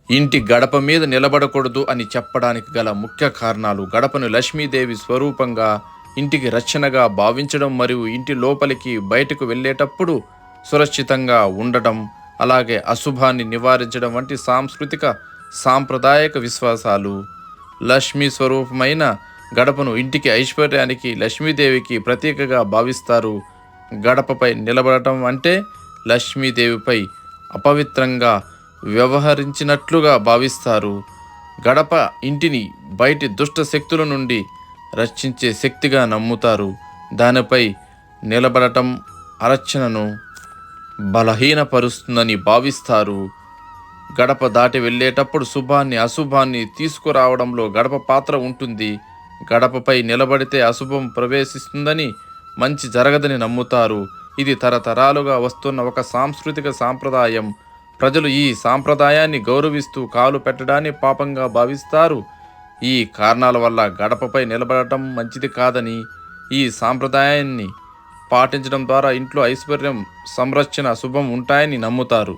ఇంటి గడప మీద నిలబడకూడదు అని చెప్పడానికి గల ముఖ్య కారణాలు గడపను లక్ష్మీదేవి స్వరూపంగా, ఇంటికి రక్షణగా భావించడం మరియు ఇంటి లోపలికి బయటకు వెళ్ళేటప్పుడు సురక్షితంగా ఉండటం, అలాగే అశుభాన్ని నివారించడం వంటి సాంస్కృతిక సాంప్రదాయక విశ్వాసాలు. లక్ష్మీ స్వరూపమైన గడపను ఇంటికి ఐశ్వర్యానికి, లక్ష్మీదేవికి ప్రతీకగా భావిస్తారు. గడపపై నిలబడటం అంటే లక్ష్మీదేవిపై అపవిత్రంగా వ్యవహరించినట్లుగా భావిస్తారు. గడప ఇంటిని బయటి దుష్ట శక్తుల నుండి రక్షించే శక్తిగా నమ్ముతారు. దానిపై నిలబడటం అర్చనను బలహీనపరుస్తుందని భావిస్తారు. గడప దాటి వెళ్ళేటప్పుడు శుభాన్ని అశుభాన్ని తీసుకురావడంలో గడప పాత్ర ఉంటుంది. గడపపై నిలబడితే అశుభం ప్రవేశిస్తుందని, మంచి జరగదని నమ్ముతారు. ఇది తరతరాలుగా వస్తున్న ఒక సాంస్కృతిక సాంప్రదాయం. ప్రజలు ఈ సాంప్రదాయాన్ని గౌరవిస్తూ కాలు పెట్టడాన్ని పాపంగా భావిస్తారు. ఈ కారణాల వల్ల గడపపై నిలబడటం మంచిది కాదని, ఈ సాంప్రదాయాన్ని పాటించడం ద్వారా ఇంట్లో ఐశ్వర్యం, సంరక్షణ, శుభం ఉంటాయని నమ్ముతారు.